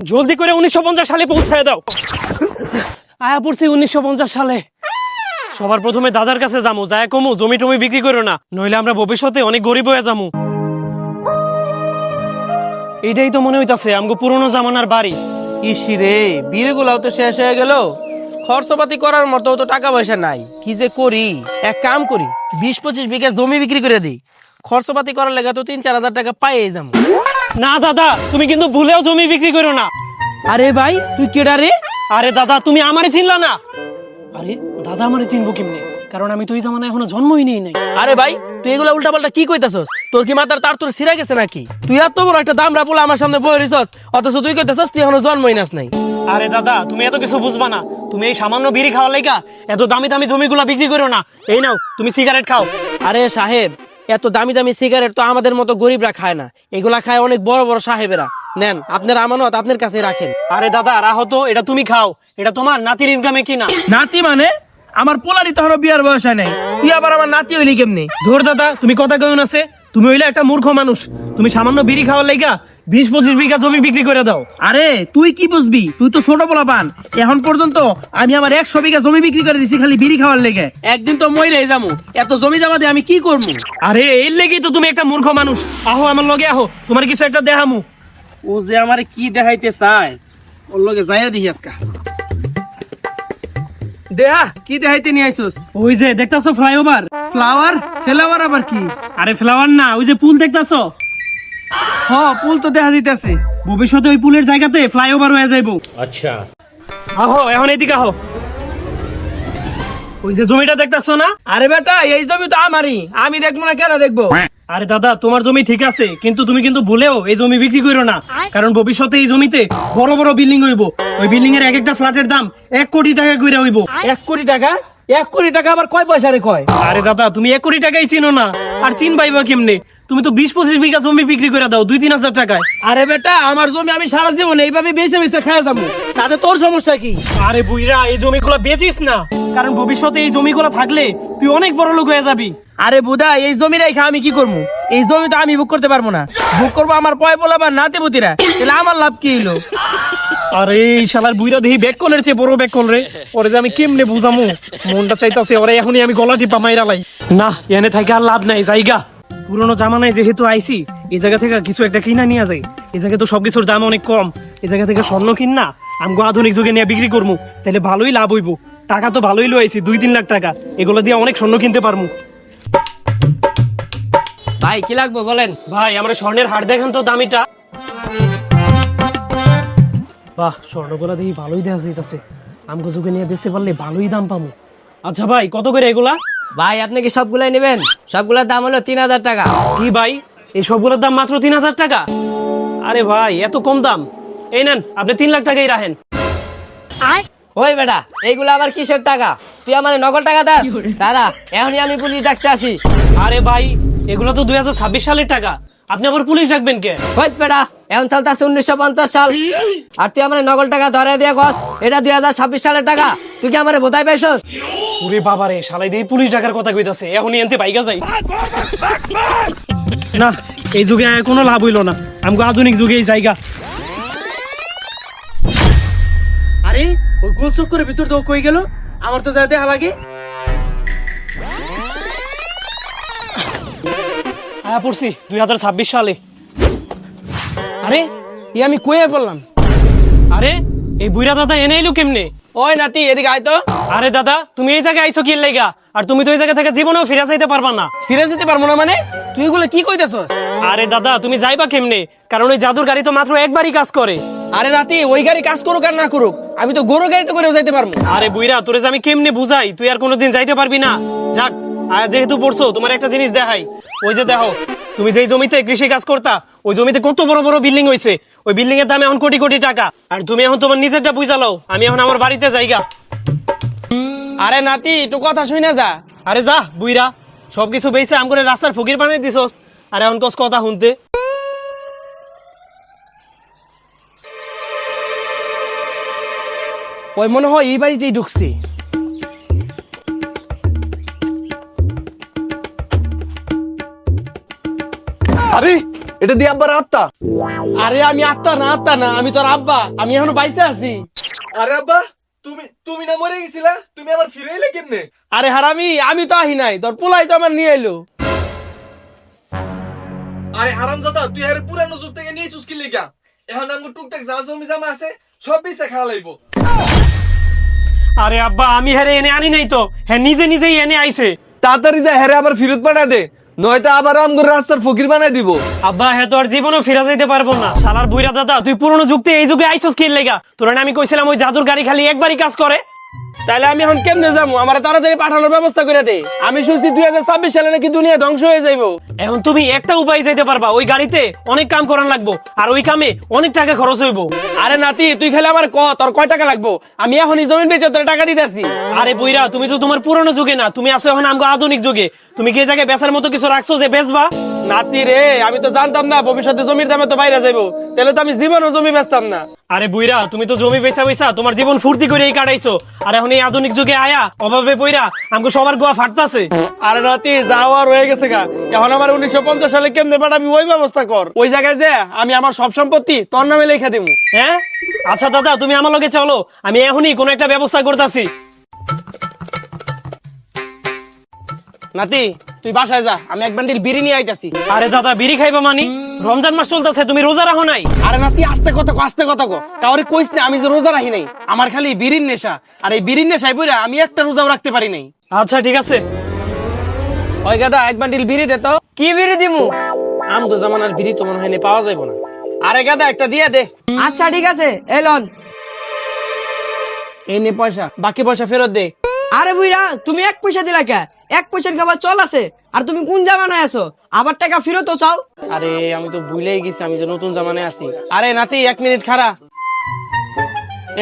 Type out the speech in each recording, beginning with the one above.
জলদি করে 1950 সালে পৌঁছায় দাও। আয়া পড়ছি 1950 সালে। সবার প্রথমে দাদার কাছে যামু, যায় কমু জমি টমি বিক্রি করো না, নইলে আমরা ভবিষ্যতে অনেক গরিব হয়ে যামু। এটাই তো মনে হইতাছে আমগো পুরনো জামানার বাড়ি। ইসি রে, বিড়ে গুলাও তো শেষ হয়ে গেল, খরচপাতি করার মতো তো টাকা পয়সা নাই। কি যে করি, এক কাম করি 20-25 বিঘা জমি বিক্রি করে দিই, খরচপাতি করার লেগে তো 3-4 হাজার টাকা পাইয়ে যাবো। না দাদা, তুমি কিন্তু ভুলেও জমি বিক্রি করো না। আরে ভাই তুই কেডা রে? আরে দাদা, তুমি আমারে চিনলা না? আরে দাদা, আমারে চিনবো কেমনে? কারণ আমি তো এই জামানায় এখনো জন্মই নেই নাই। আরে ভাই তুই এগুলা উল্টা পাল্টা কি কইতাছস? তোর কি মাথার তার তোর ছিঁড়া গেছে নাকি? তুই এত বড় একটা দামরা পোলা আমার সামনে বই রইছস, অথচ তুই কইতাছস তুই এখনো জন্মই নাস নাই। আরে দাদা, তুমি এত কিছু বুঝবা না। তুমি এই সামান্য বিড়ি খাওয়ার লাইগা এত দামি দামি জমিগুলা বিক্রি করো না। এই নাও, তুমি সিগারেট খাও। আরে সাহেব, এত দামি দামি সিগারেট তো আমাদের মতো গরিবরা খায় না, এগুলা খায় অনেক বড় বড় সাহেবেরা। নেন, আপনার আমানত আপনার কাছে রাখেন। আরে দাদা রাহো তো, এটা তুমি খাও, এটা তোমার নাতির ইনকামে কিনা। নাতি মানে? আমার পোলারই তো এখনো বিয়ার বয়স হয় নাই, তুই আবার আমার নাতি হইলি কেমনি? ধর দাদা, তুমি কথা কেমন আছে? তুমি হইলে একটা মূর্খ মানুষ। তুমি সামান্য বিড়ি খাওয়ার লাইগা 20-25 বিঘা জমি বিক্রি করে দাও। আরে তুই কি বুঝবি, তুই তো ছোট পোলা পান। এখন পর্যন্ত আমি আমার 100 বিঘা জমি বিক্রি করে দিছি খালি বিড়ি খাওয়ার লেগে। একদিন তো মইরে যামু, এত জমি জমা দিয়ে আমি কি করবো? আরে এর লেগেই তো তুমি একটা মূর্খ মানুষ। আহো আমার লগে আহো, তোমার কিছু একটা দেখামু। ও যে আমারে কি দেখাইতে চায়, ওর লগে যাইয়া দিই আজকা। দেহা কি দেখাইতে নিয়ে আইছস? ওই যে দেখতাছো ফ্লাইওভার। ফ্লাওয়ার? ফ্লাওয়ার আবার কি? আরে ফ্লাওয়ার না, ওই যে পুল দেখতাছো। হ, পুল তো দেখা দিতেছে। ভবিষ্যতে ওই পুলের জায়গাতে ফ্লাইওভার হয়ে যাইবো। अच्छा আহো এখন এদিকে আহো। ওই যে জমিটা দেখতাছো না? আরে বেটা, এই জমি তো আমারই, আমি দেখবো না কেন দেখবো? আরে দাদা, তোমার জমি ঠিক আছে, কিন্তু তুমি কিন্তু ভুলেও এই জমি বিক্রি করো না। কারণ ভবিষ্যতে এই জমিতে বড় বড় বিল্ডিং হইব। ওই বিল্ডিং এর এক একটা ফ্ল্যাটের দাম 1 কোটি টাকা কইরা হইব। 1 কোটি টাকা? 1 কোটি টাকা আবার কয় পয়সা রে কয়? আরে দাদা, তুমি 1 কোটি টাকাই চিনো না, আর চিন পাইবা কেমনে? তুমি তো 20-25 বিঘা জমি বিক্রি করে দাও 2-3 হাজার টাকায়। আরে বেটা, আমার জমি আমি সারা জীবন এইভাবে বেঁচে বেঁচে খাওয়া যাবো, তাতে তোর সমস্যা কি? আরে বুইরা, এই জমিগুলো বেচিস না, কারণ ভবিষ্যতে এই জমিগুলো থাকলে তুই অনেক বড় লোক হয়ে যাবি। আরে বুদা, এই জমি রেখা আমি কি করবো? এই জমি তো আমি বুক করতে পারবো না, বুক করবো আমার পয় বলা বা নাতে পুতিরা, তাহলে আমার লাভ কি হইলো? আরে এই শালার বুইরা দেখি ব্যাককলের চেয়ে বড় ব্যাককল রে। ওরে যে আমি কেমনে বুঝামু, মনটা চাইতাছে ওরে এখনই আমি গলা টিপা মাইরা লাই। না, এনে থাকে আর লাভ নাই, জায়গা পুরোনো জামানায় যেহেতু আইছি, এই জায়গা থেকে কিছু একটা কিনা নিয়ে যাই। এই জায়গায় তো সবকিছুর দাম অনেক কম। এই জায়গা থেকে স্বর্ণ কিনা আমগো আধুনিক যুগে নিয়ে বিক্রি করবো, তাহলে ভালোই লাভ হইব। টাকা তো ভালোই লইছি, 2-3 লাখ টাকা, এগুলো দিয়ে অনেক স্বর্ণ কিনতে পারবো। ভাই কি লাগবে বলেন? ভাই আমরা স্বর্ণের হার দেখান তো দামিটা। বাহ, স্বর্ণগুলা দেখি ভালোই দেখা যাইতাছে, আমগো যুগে নিয়ে বেচতে পারলে ভালোই দাম পাবো। আচ্ছা ভাই, কত করে এগুলা? ভাই আপনি কি সবগুলাই নেবেন? সবগুলোর দাম হলো 3000 টাকা। কি ভাই, এই সবগুলোর দাম মাত্র 3000 টাকা? আরে ভাই, এত কম দাম? এই নেন, আপনি 3 লাখ টাকাই রাখেন। ওই বেটা, এইগুলো আবার কিসের টাকা? তুই আমার নকল টাকা দাস? দাদা, এখনই আমি পুলিশ ডাকতে আসি। আরে ভাই, এগুলো তো 2026 সালের টাকা, আপনি আবার পুলিশ ডাকবেন কে? ওই বেটা, এখন চলতেছে 1950 সাল, আর তুই আমার নকল টাকা ধরে দিয়ে গছ এটা 2026 সালের টাকা। তুই কি আমার বোধাই পাইছস? ওরে বাবারে, শালাই দিয়ে পুলিশ ডাকার কথা কইতাছে, এখনই এনতে বাইকা যাই। না, এই যুগে কোনো লাভ হইল না, আমগো আধুনিক যুগেই জায়গা। আরে ওই গোল চক্করের ভিতর তো কই গেল? আমার তো যা দেখা লাগে। পড়ছি 2026 সালে। আরে এই আমি কই পড়লাম? আরে এই বুইরা দাদা এনে এলো কেমনে? ওই নাতি এদিকে আয় তো। আরে দাদা, তুমি এই জায়গায় আইছো কি লাইগা? আর তুমি তো এই জায়গা থেকে জীবনেও ফিরে যাইতে পারবা না। ফিরে যেতে পারবো না মানে? তুই এগুলো কি কইতাছস? আরে দাদা, তুমি যাইবা কেমনে? কারণ ওই জাদুর গাড়ি তো মাত্র একবারই কাজ করে। আরে নাতি, ওই গাড়ি কাজ করুক আর না করুক, আমি তো গরু গাড়িতে করেও যাইতে পারবো। আরে বুইরা, তোরে যে আমি কেমনে বুঝাই, তুই আর কোনোদিন যাইতে পারবি না। যাক, যেহেতু পড়ছো, তোমার একটা জিনিস দেখাই। ওই যে দেখো, তুমি যেই জমিতে কৃষি কাজ করতা, ওই জমিতে কত বড় বড় বিল্ডিং হইছে। ওই বিল্ডিং এর দাম এখন কোটি কোটি টাকা। আর তুমি এখন তোমার নিজেরটা বুঝা লও, আমি এখন আমার বাড়িতে যাইগা। আরে নাতি, একটু কথা শুই না যা। আরে যা বুইরা, সবকিছু বেইছে আম করে রাস্তার ফকির বানাই দিছস, আর এখন কস কথা শুনতে। ওই মনে হয় এই বাড়িতেই ঢুকছি। আরে এটা দিয়ে আব্বার আত্মা। আরে আমি আত্মা না আমি তোর আব্বা, আমি এখনো বাইসে আছি। আরে আব্বা, তুমি না মরে গেছিলা, তুমি আবার ফিরে এলে কেমনে? আরে হারামি, আমি তো আহি নাই, তোর পোলাই তো আমার নিয়ে এলো। আরে হারামজাদা, তুই আরে পুরানো যুগ থেকে নিয়ে চুস্কি লিগা। এখন আমগো টুকটাক যা জমি জামা আছে সব বেচে খাওয়া লাইবো। আরে আব্বা, আমি হেরে এনে আনি নাই তো, হ্যাঁ নিজে নিজেই এনে আইছে। তাড়াতাড়ি যা হেরে আবার ফিরত পাঠা দে, নয়তো আবার আমগো রাস্তার ফকির বানাই দিব। আব্বা হ্যাঁ তো আর জীবনও ফিরে যাইতে পারবো না। শালার বুইরা দাদা, তুই পুরনো যুগতে এই যুগে আইছস কি লেগা? তোর না আমি কইছিলাম ওই জাদুর গাড়ি খালি একবারই কাজ করে। তাহলে আমি এখন কেমনে যাবো? আমার তাড়াতাড়ি পাঠানোর ব্যবস্থা করে দে। আমি শুনছি 2026 সালে নাকি দুনিয়া ধ্বংস হয়ে যাইবো। এখন তুমি একটা উপায় যাইতে পারবা, ওই গাড়িতে অনেক কাম করান লাগবো, আর ওই কামে অনেক টাকা খরচ হইব। আরে নাতি, তুই খালি আমার তোর কয় টাকা লাগবো? আমি এখনই জমিন বেচে তোর টাকা দিতেছি। আরে বুইরা, তুমি তো তোমার পুরনো যুগে না, তুমি আসো এখন আমগো আধুনিক যুগে। তুমি কি এই জায়গায় বেচার মতো কিছু রাখছো যে বেচবা? নাতি রে, আমি তো জানতাম না ভবিষ্যতে জমির দামে তো বাইরে যাইবো, তাহলে তো আমি জীবনও জমি বেচতাম না। আরে বুইরা, তুমি তো জমি বেচা বেচা তোমার জীবন ফুর্তি করে এই কাটাইছো, আর এখন এই আধুনিক যুগে আয়া অভাবে বইরা আমগো সবার গোয়া ফাটতাছে। আরে নাতি, যাওয়ার হয়ে গেছে গা। এখন আমার 1950 সালে কেমনে পাঠাবি ওই ব্যবস্থা কর। ওই জায়গায় যে আমি আমার সব সম্পত্তি তোর নামে লেখা দিব। হ্যাঁ আচ্ছা দাদা, তুমি আমার লগে চলো, আমি এখনই কোনো একটা ব্যবস্থা করতেছি। নাতি, তুই বাসায় যা, আমি এক বান্ডিল বিড়ি নিয়ে আইতাছি। আরে দাদা, বিড়ি খাইবা মানি? রমজান মাস চলতেছে, তুমি রোজা রাখো নাই? আরে নাতি, আস্তে কথা কো, আস্তে কথা কো। কাউরে কইস না আমি যে রোজা রাখি নাই, আমার খালি বিড়ির নেশা। আর এই বিড়ির নেশায় বইরা আমি একটা রোজাও রাখতে পারি নাই। আচ্ছা ঠিক আছে। ওই গাদা, এক বান্ডিল বিড়ি দে তো। কি বিড়ি দিমু? আমগো জামানার বিড়ি তো মনে হয় না পাওয়া যাইবো না। আরে গাদা, একটা দিয়ে দে। আচ্ছা ঠিক আছে, এলন। এই নে পয়সা, বাকি পয়সা ফেরত দে। আরে বুইরা, তুমি 1 পয়সা দিলা কে? 1 পয়সার খাবার চল আছে, আর তুমি কোন জামানায় আছো? আবার টাকা ফেরতও চাও? আরে আমি তো ভুলেই গেছি আমি যে নতুন জামানায় আছি। আরে নাতি, 1 মিনিট খাড়া।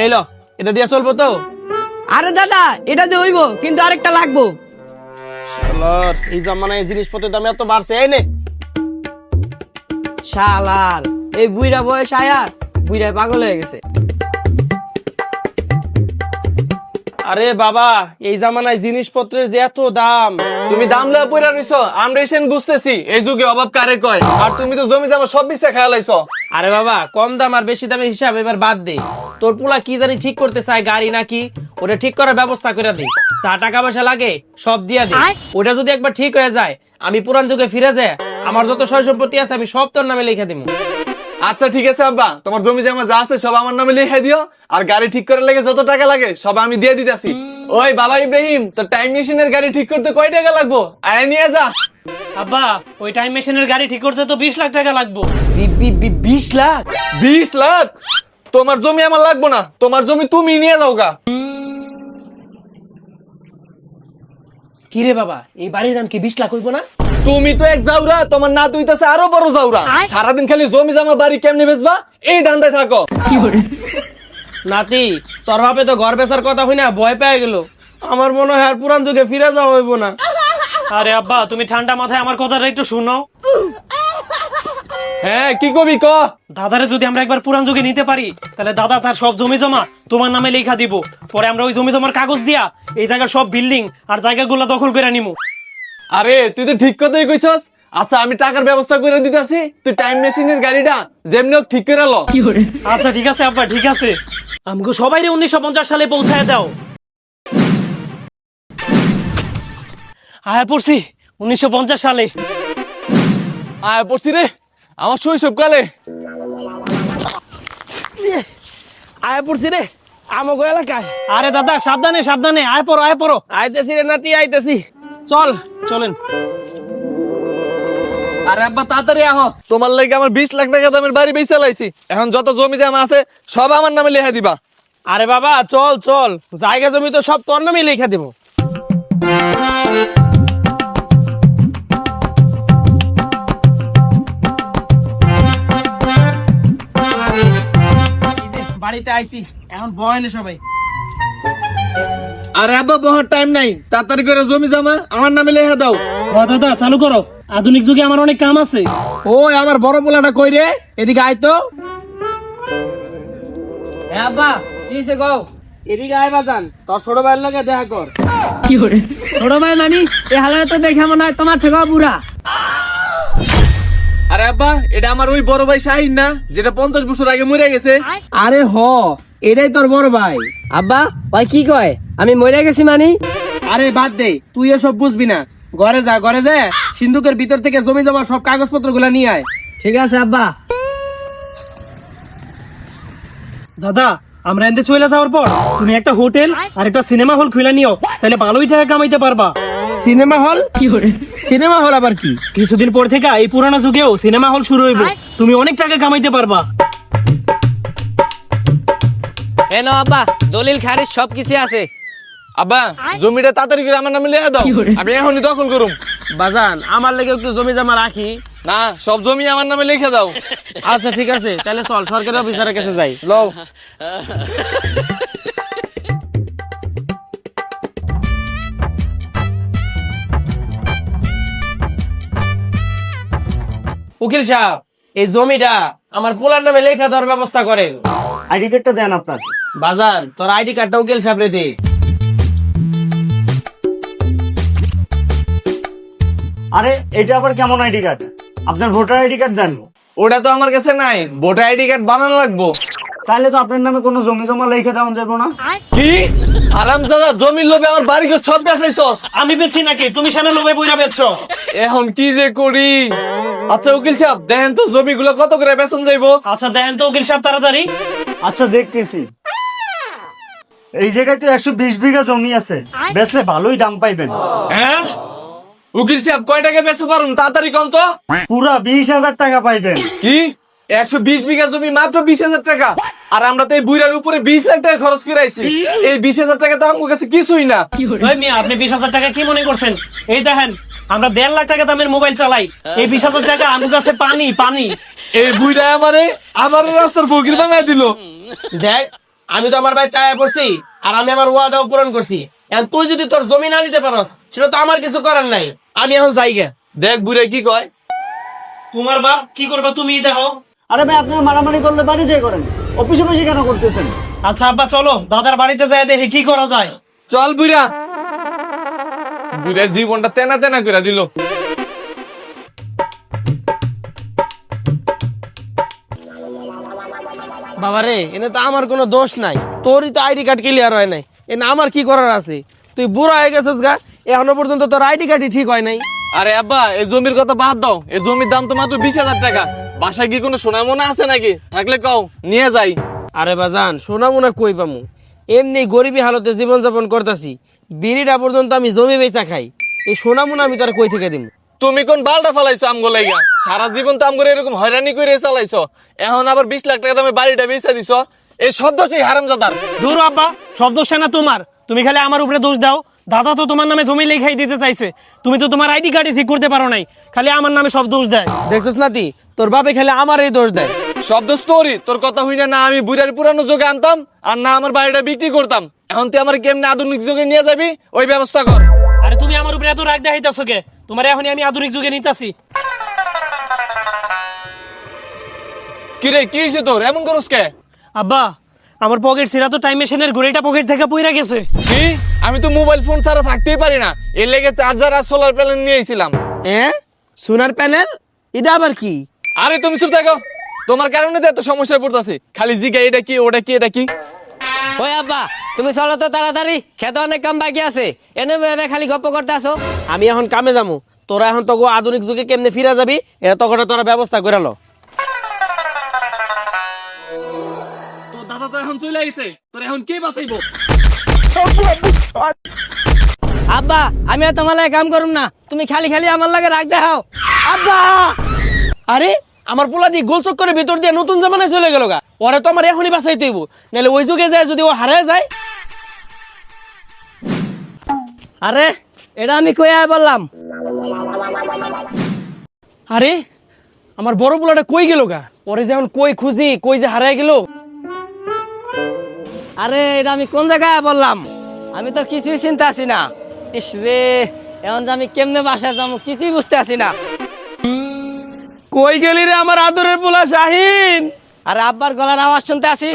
এই লো, এটা দিয়ে চলবো তো? আরে দাদা, এটা দিয়ে হইব, কিন্তু আরেকটা লাগবো। শালার, এই জামানায় জিনিসপত্রের দাম এত বাড়ছে। এই নে। শালার, এই বুইরা বয়স আয়া বুইরা পাগল হয়ে গেছে। আরে বাবা, এই জামানায় জিনিসপত্রের যে এত দাম। তুমি দাম লয়া পয়রা রইছো, আমরা এসেন বুঝতেছি এই যুগে অভাব কারে কয়। আর তুমি তো জমি জামা সব বেচে খাওয়া লাইছো। আরে বাবা, কম দাম আর বেশি দামের হিসাব এবার বাদ দে। তোর পোলা কি জানি ঠিক করতে চায়, গাড়ি নাকি, ওটা ঠিক করার ব্যবস্থা করে দে। যা টাকা পয়সা লাগে সব দিয়া দে। ওটা যদি একবার ঠিক হয়ে যায়, আমি পুরান যুগে ফিরে যাই, আমার যত সয় সম্পত্তি আছে আমি সব তোর নামে লিখে দিব। আচ্ছা ঠিক আছে আব্বা, তোমার জমি জামা যা আছে সব আমার নামে লিখে দিও, আর গাড়ি ঠিক করার লাগে যত টাকা লাগে সব আমি দিয়ে দিতেছি। ওই বাবা ইব্রাহিম, তোর টাইম মেশিনের গাড়ি ঠিক করতে কয় টাকা লাগবো? আয় নিয়ে যা। আব্বা, ওই টাইম মেশিনের গাড়ি ঠিক করতে তো 20 লাখ টাকা লাগবে। 20 লাখ? 20 লাখ? তোমার জমি আমার লাগবো না, তোমার জমি তুমি নিয়ে যাও গা। কি রে বাবা, এই বাড়ির দাম কি 20 লাখ হইব না? তুমি তো এক যাওরা, তোমার না তুইতাছে আরো বড় যাওরা। সারাদিন খালি জমি জামা বাড়ি কেমনে বেচবা এই ধান্দায় থাকো। নাতি, তোর বাপে তো ঘর বেচার কথা হই না ভয় পেয়ে গেল। আমার মনে হয় আর পুরান যুগে ফিরে যাওয়া হইব না। আরে আব্বা, তুমি ঠান্ডা মাথায় আমার কথাটা একটু শুনো। হ্যাঁ, কি কবি ক। দাদারে যদি আমরা একবার পুরান যুগে নিতে পারি, তাহলে দাদা তার সব জমি জমা তোমার নামে লেখা দিব। পরে আমরা ওই জমি জমার কাগজ দিয়া এই জায়গার সব বিল্ডিং আর জায়গাগুলো দখল করে নিমু। আরে তুই তো ঠিক কথাই কইছস। আচ্ছা, আমি টাকার ব্যবস্থা করে দিতেছি, তুই টাইম মেশিনের গাড়িটা যেমনি হোক ঠিক করে লো। আচ্ছা ঠিক আছে আব্বা, ঠিক আছে। আমাকে সবাই 1950 সালে পৌঁছায় দাও। আয়া পড়ছি 1950 সালে। আয় পড়ছি রে আমার শৈশব কালে। আয় পড়ছি রে আমাগো এলাকায়। আরে দাদা, সাবধানে সাবধানে, আয় পড়ো আয় পড়ো। আইতেছি রে নাতি, আইতেছি। চল চলেন। আরে আব্বা তাড়াতাড়ি আহ, তোমার লাগে আমার 20 লাখ টাকা দামের বাড়ি বেচে লাইছি। এখন যত জমি জামা আছে সব আমার নামে লিখে দিবা। আরে বাবা, চল চল, জায়গা জমি তো সব তোর নামে লিখে দেবো। বাড়িতে আইছি, এখন বয়নে সবাই। আরে আব্বা, বহুত টাইম নাই, তাড়াতাড়ি করে জমি জামা আমার নামে লিখে দাও। ও দাদা, চালু করো, আধুনিক যুগে আমার অনেক কাম আছে। ওই আমার বড় পোলাটা কই রে? এদিকে আয় তো। হ্যাঁ আব্বা, কিসে গো? এদিকে আয় বাজান, তোর ছোট ভাইয়ের লগে দেখা কর। ছোট ভাই মানি? এই হালারে তো দেখে মনে হয় তোমার থেকেও বুড়া। আরে আব্বা, এটা আমার ওই বড় ভাই শাহিন না, যেটা 50 বছর আগে মরে গেছে। আরে হ, এটাই তোর বড় ভাই। আব্বা ভাই কি কয় আমি মরে গেছি মানি? আরে বাদ দে, তুই এসব বুঝবি না। ঘরে যা, ঘরে যা, সিন্ধুকের ভিতর থেকে জমি জমা সব কাগজপত্র গুলা নিয়ে আয়। ঠিক আছে আব্বা। দাদা, আমরা এনতে চলে যাওয়ার পর তুমি একটা হোটেল আর একটা সিনেমা হল খুলে নিও, তাহলে ভালোই টাকা কামাইতে পারবা। Cinema hall? সিনেমা হল আবার কি? কিছুদিন পর থেকে এই পুরানো যুগেও সিনেমা হল শুরু হইব, তুমি অনেক টাকা কামাইতে পারবা। এ নাও আব্বা, দলিল খারিজ সবকিছু আছে। আব্বা, জমিটা তাড়াতাড়ি করে আমার নামে লিখে দাও, আমি এখনই দখল করুম। বাজান, আমার লেগে একটু জমি জমা রাখি। না, সব জমি আমার নামে লিখে দাও। আচ্ছা ঠিক আছে, তাহলে চল সরকারি অফিসারের কাছে যাই। লও। উকিল সাহেব, এই জমিটা আমার পোলার নামে লেখা দেওয়ার ব্যবস্থা করেন। আইডি কার্ডটা দেন আপনার। বাজান, তোর আইডি কার্ডটা উকিল সাহেব রে দে। আরে এটা আবার কেমন আইডি কার্ড? আপনার ভোটার আইডি কার্ড দেন। ওটা তো আমার কাছে নাই, ভোটার আইডি কার্ড বানানো লাগবো। তাহলে তো আপনার নামে কোনো জমি জমা লেখা দেওয়া যাবে না। কি আরামজাদা, জমির লোভে আমার বাড়ি ঘর সব বেচাইছস। আমি বেচি নাকি? তুমি সামনে লোভে বইরা বেচছো। এখন কি যে করি? আচ্ছা উকিল সাহেব, দেখেন তো জমিগুলো কত করে বেচন যাইবো। আচ্ছা দেখেন তো উকিল সাহেব তাড়াতাড়ি। আচ্ছা দেখতেছি। এই জায়গায় তো 120 বিঘা জমি আছে, বেচলে ভালোই দাম পাইবেন। হ্যাঁ উকিল সাহেব, কয় টাকা বেচতে পারুন? তাড়াতাড়ি কম তো। পুরা 20,000 টাকা পাইবেন। কি 120 বিঘা জমি মাত্র 20,000 টাকা? আর আমরা তো এই বুইরার উপরে 20 লাখ টাকা খরচ করে আইছি। এই 20,000 টাকা তো আমার কাছে কিছুই না। ওই মিয়া, আপনি 20,000 টাকা কি মনে করছেন? এই দেখেন, আমরা 1.5 লাখ টাকা দামের মোবাইল চালাই, এই 20,000 টাকা আমার কাছে পানি পানি। এই বুইরা আমার রাস্তার ফকির বানাই দিল। দেখ, আমি তো আমার ভাই চায় পড়ছি, আর আমি আমার ওয়াদাও পূরণ করছি। এখন তুই যদি তোর জমি না নিতে পারস, সেটা তো আমার কিছু করার নাই। আমি এখন যাই গে। দেখ বুইরা কি কয়। তোমার বাপ কি করবে তুমি দেখো। আরে ভাই, আপনার মারামারি করলে বাড়ি যেয়ে করেন, অফিসে বসে কেন করতেছেন? আচ্ছা আব্বা, চলো দাদার বাড়িতে যাই দেখি কি করা যায়। চল বুইরা। বুইরা জীবনটা তেনা তেনা করে দিল। বাবারে, এনে তো আমার কোনো দোষ নাই, তোরই তো আইডি কার্ড ক্লিয়ার হয় নাই। এনে আমার কি করার আছে? তুই বুড়া হয়ে গেছিস গা, এখনো পর্যন্ত তোর আইডি কার্ডই ঠিক হয় নাই। আরে আব্বা, এই জমির কথা বাদ দাও, এই জমির দাম তো মাত্র 20,000 টাকা। বাসায় কি কোনো সোনা মোনা আছে নাকি? থাকলে কও, নিয়ে যাই। আরে বাজান, সোনা মোনা কই পামু? এমনি গরিবী হালতে জীবনযাপন করতেছি, বিড়িটা পর্যন্ত আমি জমি বেচা খাই। এই সোনা মোনা আমি তোর কই থেকে দিব? তুমি কোন বালটা ফালাইছো আমগো লাইগা? সারা জীবন তো আমগো এরকম হয়রানি করে চালাইছো, এখন আবার 20 লাখ টাকা দামে বাড়িটা বেচা দিছো। এই শব্দ সেই হারামজাদার। দূর আব্বা, সব দোষটা না তোমার, তুমি খালি আমার উপরে দোষ দাও। দাদা তো তোমার নামে জমি লেখাই দিতে চাইছে, তুমি তো তোমার আইডি কার্ডে ঠিক করতে পারো নাই, খালি আমার নামে সব দোষ দেয়। দেখছিস নাতি, তোর বাপে খেলে আমার এই দোষ দেয়। শব্দ তোরই, তোর কথা হই না আমি বুড়ার পুরানো যুগে আনতাম, আর না আমার বাড়িটা বিক্রি করতাম। এখন তুই আমার কেমনে আধুনিক যুগে নিয়ে যাবি, ওই ব্যবস্থা কর। আরে তুমি আমার উপরে এত রাগ দেখাইতাছো কে? তোমার এখনই আমি আধুনিক যুগে নিতাছি। কি রে, কি হয়েছে তোর? এমন করস কে? আব্বা, আমার পকেট ছিঁড়া তো টাইম মেশিনের ঘড়িটা পকেট থেকে পইরা গেছে। কি? আমি তো মোবাইল ফোন ছাড়া থাকতেই পারি না, এর লেগে চার্জার আর সোলার প্যানেল নিয়ে এসেছিলাম। হ্যাঁ, সোনার প্যানেল? এটা আবার কি? আরে তুমি চুপ থাকো, তোমার কারণে তো এত সমস্যায় পড়তেছি। খালি জিগা এটা কি, ওটা কি, এটা কি। ওই আব্বা, তুমি চলো তো তাড়াতাড়ি, খেতে অনেক কাম বাকি আছে। এনে ভেবে খালি গপ্প করতে আসো। আমি এখন কামে যাবো, তোরা এখন তো আধুনিক যুগে কেমনে ফিরে যাবি, এটা তখন তোরা ব্যবস্থা করে লো। তোর দাদা তো এখন চলে আইছে, তোর এখন কে বাঁচাইবো? আব্বা, আমি আর তোমার লাগে কাম করুম না, তুমি খালি খালি আমার লাগে রাখ দেখাও। আব্বা! আরে আমার পোলা দিয়ে গোল চক্করের ভিতর দিয়ে নতুন জামানায় চলে গেল গা। ওরে তো আমার এখনই বাঁচাইতে হইব, নাহলে ওই যুগে যায় যদি ও হারায় যায়। আরে এটা আমি কই আয় বললাম। আরে আমার বড় পোলাটা কই গেল গা? ওরে যে এখন কই খুঁজি, কই যে হারায় গেল। আরে এটা আমি কোন জায়গায় আয় বললাম? আমি তো কিছুই চিন্তা আছি না। ইস রে, এখন যে আমি কেমনে বাসায় যাবো কিছুই বুঝতে আছি না। কই গেলি রে আমার আদরের পোলা শাহিন? আরে আব্বার গলার আওয়াজ শুনতে আছি।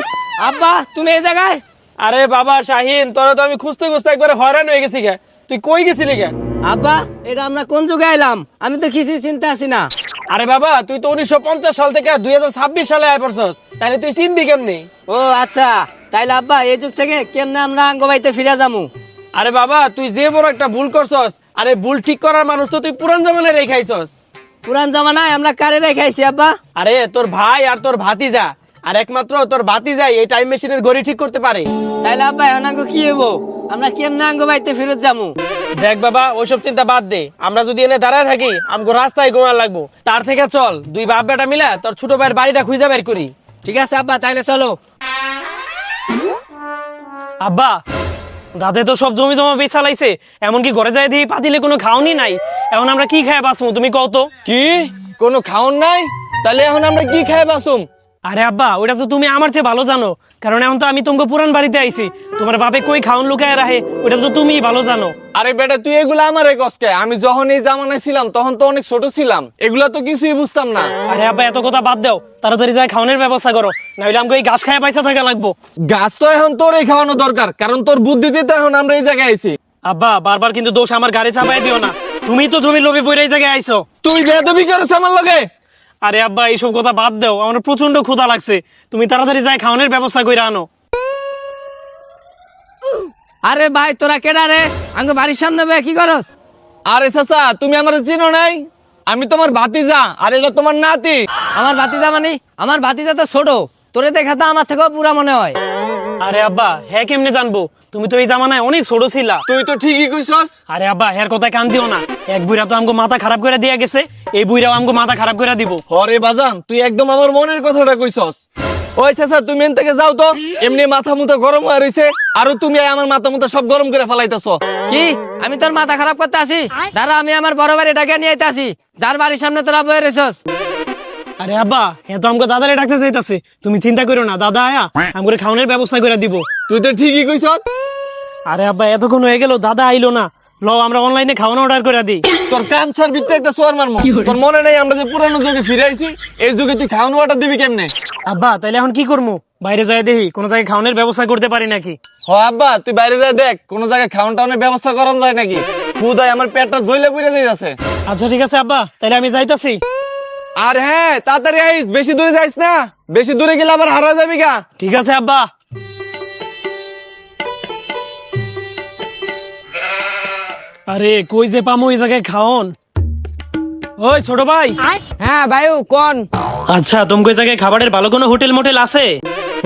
আব্বা, তুমি এই জায়গায়? আরে বাবা শাহিন, তোরা তো আমি খুঁজতে খুঁজতে একবারে হয়রান হয়ে গেছি গে। তুই কই গেছিলি গে? আব্বা, এটা আমরা কোন যুগে আইলাম? আমি তো কিছুই চিন্তা আছি না। আরে বাবা তুই তো 1950 সাল থেকে 2026 সালে আয় পড়ছস, তাহলে তুই চিনবি কেমনে? ও আচ্ছা, তাইলে আব্বা এই যুগ থেকে কেমনে আমরা আঙ্গবাইতে ফিরে যামু? আরে বাবা তুই যে বড় একটা ভুল করছস, আরে ভুল ঠিক করার মানুষ তো তুই পুরান জামানায় রেখাইছস। পুরান জামানায় আমরা কারে রেখাইছি আব্বা? আরে তোর ভাই আর তোর ভাতিজা, আর একমাত্র তোর ভাতিজাই এই টাইম মেশিনের ঘড়ি ঠিক করতে পারে। তাইলে আব্বা এখন আঙ্গ কি হবো? আমরা কেমনে আঙ্গবাইতে ফিরত যামু? দেখ বাবা ওইসব চিন্তা বাদ দে, আমরা যদি এনে দাঁড়ায় থাকি আমগো রাস্তায় ঘুমার লাগবো। তার থেকে চল দুই বাপ বেটা মিলা তোর ছোট ভাইয়ের বাড়িটা খুঁজে বের করি। ঠিক আছে আব্বা, তাইলে চলো। আব্বা, দাদে তো সব জমি জমা বেচা লাইছে, এমনকি ঘরে যায় দিয়ে পাতিলে কোনো খাওনি নাই। এখন আমরা কি খাই বাঁচবো তুমি কও তো? কি কোনো খাওন নাই? তাহলে এখন আমরা কি খাই বাসুম? আরে আব্বা, ওটা তো তুমি আমার চেয়ে ভালো জানো, কারণ এখন তো আমি তোমাকে পুরান বাড়িতে আইছি। তোমার বাপে কই খাওন লুকায় রাখে ওটা তো তুমিই ভালো জানো। আরে বেটা তুই এগুলা আমারে কসকে, আমি যখন এই জামানায় ছিলাম তখন তো অনেক ছোট ছিলাম, এগুলা তো কিছুই বুঝতাম না। আরে আব্বা, এত কথা বাদ দাও, তাড়াতাড়ি যায় খাওয়ানোর ব্যবস্থা করো, নাহলে আমাকে এই ঘাস খায় পয়সা থাকা লাগবো। গাছ তো এখন তোরই খাওয়ানো দরকার, কারণ তোর বুদ্ধিতে তো এখন আমরা এই জায়গায় আইছি। আব্বা, বারবার কিন্তু দোষ আমার গাড়ি চাপাই দিও না, তুমি তো জমির লোভে পড়ে এই জায়গায় আইছো। তুই বেয়াদবি করছ আমার লগে। আরে আব্বা, এইসব কথা বাদ দাও, আমার প্রচন্ড ক্ষুধা লাগছে, তুমি তাড়াতাড়ি যায় খাওয়ানোর ব্যবস্থা করে আনো। আরে ভাই তোরা কেডা রে? আঙ্গ বাড়ির সামনে বে কি করস? আরে চাচা তুমি আমার চিনো নাই? আমি তোমার ভাতিজা, আর এটা তোমার নাতি। আমার ভাতিজা মানে? আমার ভাতিজা তো ছোট, তোরে দেখা তো আমার থেকেও পুরা মনে হয়। আরে আব্বা, হ্যাঁ কেমনে জানবো? তুমি তো এই জামানায় অনেক ছোট ছিলা। তুই তো ঠিকই কইছস। আরে আব্বা, হের কথায় কান দিও না, এক বুইরা তো আমগো মাথা খারাপ করে দিয়া গেছে, এই বুইরাও আমগো মাথা খারাপ করে দিব। হরে বাজান তুই একদম আমার মনের কথাটা কইছস। ওই চাচা তুমি এন থেকে যাও তো, এমনি মাথা মুথা গরম হয়ে রইছে, আর তুমি আমার মাথা মুথা সব গরম করে ফেলাইতেছ। কি আমি তোর মাথা খারাপ করতে আসি? দাঁড়া, আমি আমার বড় বাড়ি ডাকে নিয়ে আইতে আসি, যার বাড়ির সামনে তোরা বয়ে রইছস। আরে আব্বা, হ্যাঁ তো আমগো দাদারে ডাকতে চাইতাছে, তুমি চিন্তা করো না, দাদা আয়া আমগো খাওয়ানোর ব্যবস্থা করে দিব। তুই তো ঠিকই কইছস। আরে আব্বা, এতক্ষণ হয়ে গেল দাদা আইলো না, লও আমরা অনলাইনে খাওয়ানো অর্ডার করে দিই। তোর কানছার ভিতরে একটা সোয়ার মারমু। তোর মনে নাই আমরা যে পুরানো যুগে ফিরে আইছি, এই যুগে তুই খাওয়ানো অর্ডার দিবি কেমনে? আব্বা, তাইলে এখন কি করবো? বাইরে যায় দেখি কোন জায়গায় খাওয়ানোর ব্যবস্থা করতে পারি নাকি। হ আব্বা, তুই বাইরে যা দেখ কোন জায়গায় খাওয়ান টাউনের ব্যবস্থা করা যায় নাকি। খুদাই আমার পেটটা জ্বলে পুড়ে যাইতাছে। আচ্ছা ঠিক আছে আব্বা, তাইলে আমি যাইতাছি। আর হ্যাঁ তাড়াতাড়ি আইস, বেশি দূরে যাইস না, বেশি দূরে গেলে আবার হারা যাবি গা। ঠিক আছে আব্বা। আরে কই যে পামু এই জায়গায় খাওন? ওই ছোট ভাই। হ্যাঁ ভাইও কোন? আচ্ছা, তোমাকে ওই জায়গায় খাবারের ভালো কোনো হোটেল মোটেল আছে?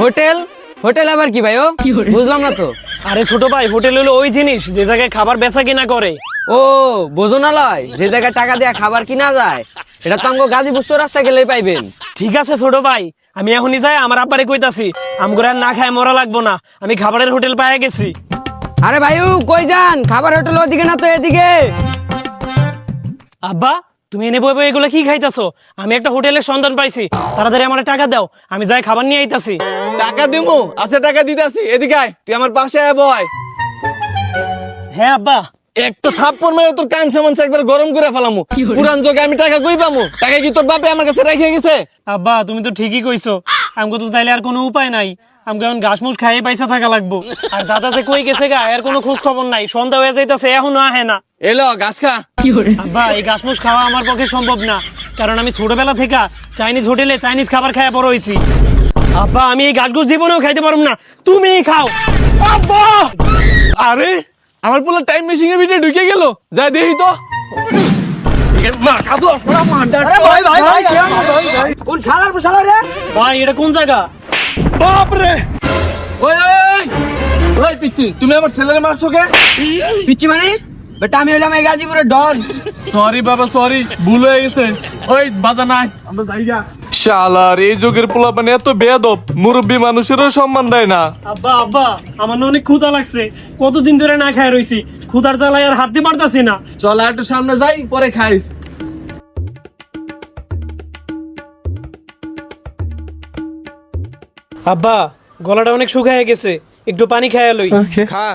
হোটেল? হোটেল আবার কি ভাইও? বুঝলাম না তো। আরে ছোট ভাই, হোটেল হলো ওই জিনিস যে জায়গায় খাবার বেচা কিনা করে। ও ভোজনালয়, যে জায়গায় টাকা দিয়ে খাবার কিনা যায়, এটা তো আমগো গাজীপুর রাস্তা গেলেই পাইবেন। ঠিক আছে ছোট ভাই, আমি এখনই যাই আমার আব্বারে কইতাছি, আমগো আর না খায় মরা লাগবো না, আমি খাবারের হোটেল পাইয়া গেছি। আরে ভাইও কই যান? খাবার হোটেল ওদিকে না তো এদিকে। আব্বা, তুমি এনে বই বই এগুলো কি খাইতাছো? আমি একটা হোটেলের সন্ধান পাইছি, তাড়াতাড়ি আমার টাকা দাও, আমি যাই খাবার নিয়ে আইতাছি। টাকা দিমু? আচ্ছা টাকা দিতেছি, এদিকে আয়, তুই আমার পাশে আয় বয়। হ্যাঁ আব্বা। একটা থাপ্পড় মেরে তোর কান সামান একবার গরম করে ফেলামু। পুরান যোগে আমি টাকা কই পামু? টাকা কি তোর বাপে আমার কাছে রেখে গেছে? আব্বা, তুমি তো ঠিকই কইছো, আমাকে তো তাইলে আর কোনো উপায় নাই, আমাকে এখন ঘাস মুস খাইয়ে পয়সা থাকা লাগবো। আর দাদা যে কই গেছে গা, এর কোনো খোঁজ খবর নাই, সন্ধ্যা হয়ে যাইতাছে এখনো আহে না। এলো ঘাস খা। আব্বা, এই ঘাস মুস খাওয়া আমার পক্ষে সম্ভব না, কারণ আমি ছোটবেলা থেকে চাইনিজ হোটেলে চাইনিজ খাবার খাইয়া বড় হইছি। আব্বা, আমি এই ঘাস গুস জীবনেও খাইতে পারবো না, তুমি খাও। আব্বা! আরে আমার পুরো টাইম মেশিন এর ভিতরে ঢুকে গেল, যা দেখি তো। কোন শালার শালা রে? ভাই, এটা কোন জায়গা? ওই ওই ওই পিচ্ছি, তুমি আমার ছেলের মারছো কে? পিচ্ছি মানে? বেটা আমি হলাম এই গাজীপুরের ডন। সরি বাবা, সরি, ভুল হয়ে গেছে। ওই বাজা নাই, আমরা যাইগা। শালার এই যুগের পোলা মানে এত বেয়াদব, মুরব্বী মানুষেরও সম্মান দেয় না। আব্বা আব্বা, আমার না অনেক ক্ষুধা লাগছে, কতদিন ধরে না খাই রইছি, ক্ষুধার জ্বালায় আর হাত দিয়ে পারতাছি না। চল একটু সামনে যাই, পরে খাইস। আব্বা, গলাটা অনেক শুকায় গেছে, একটু পানি খাইয়া লই। খা।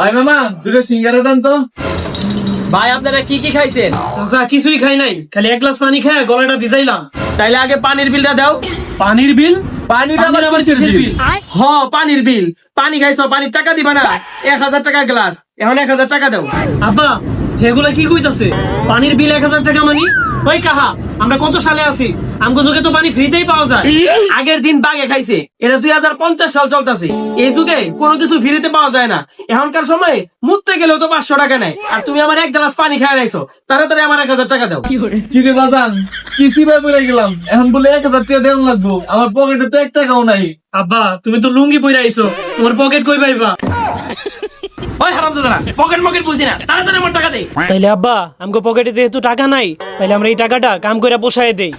আয় মামা, দুটো সিঙ্গারা দেন তো। ভাই আপনারা কি কি খাইছেন? চাচা, কিছুই খাই নাই, খালি এক গ্লাস পানি খায় গলাটা ভিজাইলাম। তাইলে আগে পানির বিলটা দাও। পানির বিল? পানির আবার কিসের বিল? হ, পানির বিল। পানি খাইছো, পানির টাকা দিবা না? 1000 টাকা গ্লাস, এখন 1000 টাকা দাও। আব্বা, এগুলা কি কইতাছে? পানির বিল 1000 টাকা মানে? ওই কাহা, আমরা কত সালে আছি? আমগো যুগে তো পানি ফ্রিতেই পাওয়া যায়। আগের দিন বাগে খাইছে, এটা 2050 সাল চলতেছে। এই যুগে কোনো কিছু ফ্রিতে পাওয়া যায় না। এখনকার সময় মুততে গেলেও তো 500 টাকা নেয়, আর তুমি আমার এক গ্লাস পানি খাই রাইছো। তাড়াতাড়ি আমার 1000 টাকা দাও। কি রে বাজান, কি সিবাই বলে গেলাম, এখন বলে 1000 টাকা দেওয়া লাগবো, আমার পকেটে তো 1 টাকাও নাই। আব্বা, তুমি তো লুঙ্গি পইরা আইছো, তোমার পকেট কই পাইবা? ওই হারামজাদারা, পকেট মকেট বুঝি না, তাড়াতাড়ি আমার টাকা দে। তাইলে আব্বা, আমগো পকেটে যেহেতু টাকা নাই, তাইলে আমরা এই টাকাটা কাম কইরা পোষায় দেই।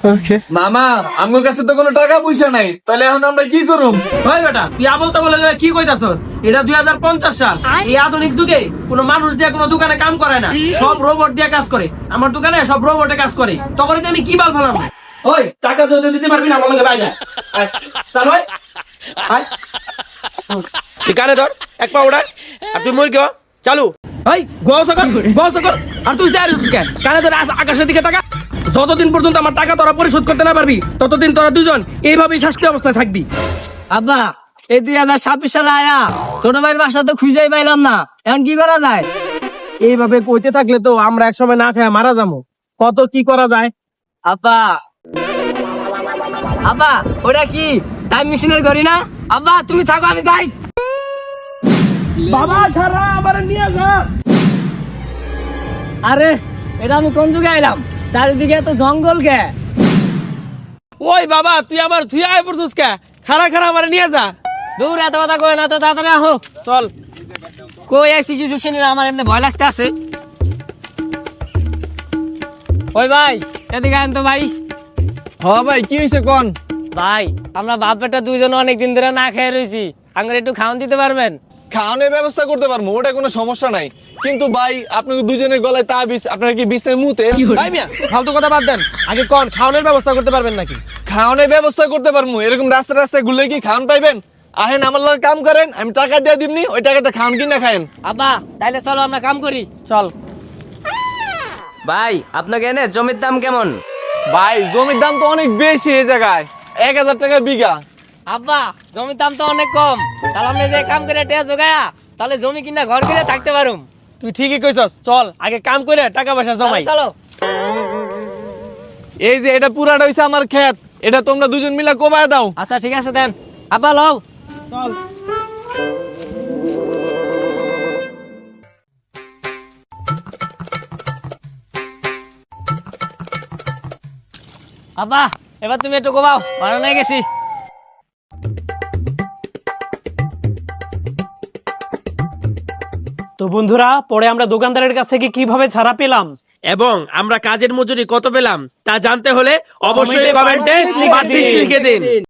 মামা, আমার কাছে তো কোনো টাকা পয়সা নাই, তাহলে এখন আমরা কি করুম? ওই বেটা, তুই আবল তাবল এগুলা কি কইতাছস? এটা 2050 সাল। এই আধুনিক যুগে কোনো মানুষ দিয়ে কোনো দোকানে কাম করে না, সব রোবট দিয়ে কাজ করে। আমার দোকানে সব রোবটে কাজ করে, তখন আমি কি বাল ফেলাম? ওই টাকা যদি দিতে পারবি না, আমার লগে বাইরে আয়। চল ওই আয়। তুই কানে ধর, এক পা ওড়ায়, আর তুই মরি গো চালু। ওই গোসকর গোসকর, আর তুই যাই কেন? কানে ধর, আকাশের দিকে তাকা। যতদিন পর্যন্ত আমার টাকা তোরা পরিশোধ করতে না পারবি, ততদিন তোরা দুজন এইভাবেই শাস্তি অবস্থায় থাকবি। আব্বা, এই 2026 সালে আয়া ছোট ভাইয়ের বাসা তো খুঁজেই পাইলাম না, এখন কি করা যায়? এইভাবে কইতে থাকলে তো আমরা এক সময় না খেয়ে মারা যাবো। কত কি করা যায়? আব্বা, আব্বা, ওটা কি টাইম মেশিনের ঘড়ি না? আব্বা, তুমি থাকো, আমি যাই। বাবা খারা, আবার নিয়ে যা। আরে, এটা আমি কোন যুগে আইলাম? চারিদিকে তো জঙ্গল কে? ওই বাবা, তুই আমার তুই আয় পড়ছিস কে? খারা খারা আমার নিয়ে যা। দূর, এত কথা কই না তো, তাড়াতাড়ি আহো। চল। কই আইছি কিছু চিনি না, আমার এমনি ভয় লাগতে আছে। ওই ভাই, এদিকে আইন তো ভাই। হ ভাই, কি হয়েছে কোন? ভাই, আমরা বাপ বেটা দুইজন অনেকদিন ধরে না খেয়ে রয়েছি, আমাদের একটু খাওয়ান দিতে পারবেন? খাওয়ানোর ব্যবস্থা করতে পারবো, ওটা কোনো সমস্যা নাই। কিন্তু ভাই, আপনাকে দুজনের গলায় তাবিজ, আপনারা কি বিছনায় মুতে? ভাই মিয়া, ফালতু কথা বাদ দেন। আগে কোন খাওয়ানোর ব্যবস্থা করতে পারবেন নাকি? খাওয়ানোর ব্যবস্থা করতে পারবো, এরকম রাস্তায় রাস্তায় ঘুরলে কি খাওয়ান পাইবেন? আহেন আমার লগে কাম করেন, আমি টাকা দিয়ে দিবনি, ওই টাকাতে খাওয়ান কিনা খায়েন। আব্বা, তাইলে চলো আমরা কাম করি। চল। ভাই, আপনাকে এনে জমির দাম কেমন? ভাই, জমির দাম তো অনেক বেশি এই জায়গায়, 1000 টাকা বিঘা। আব্বা, জমির দাম তো অনেক কম, তাহলে আমরা যে কাম করে টেয়া জোগায়া, তাহলে জমি কিনা ঘর কিনে থাকতে পারুম। তুই ঠিকই কইছস, চল আগে কাম করে টাকা পয়সা জমাই। চলো। এই যে এটা পুরাটা হইছে আমার ক্ষেত, এটা তোমরা দুজন মিলা কোবায় দাও। আচ্ছা ঠিক আছে, দেন। আব্বা লও। চল। আব্বা, এবার তুমি একটু কোবাও, ভালো নাই গেছি। তো বন্ধুরা, পরে আমরা দোকানদারের কাছ থেকে কিভাবে ছাড়া পেলাম এবং আমরা কাজের মজুরি কত পেলাম তা জানতে হলে অবশ্যই কমেন্টে কমেন্টে পার্সেন্টেজ লিখে দিন। লিখে দিন।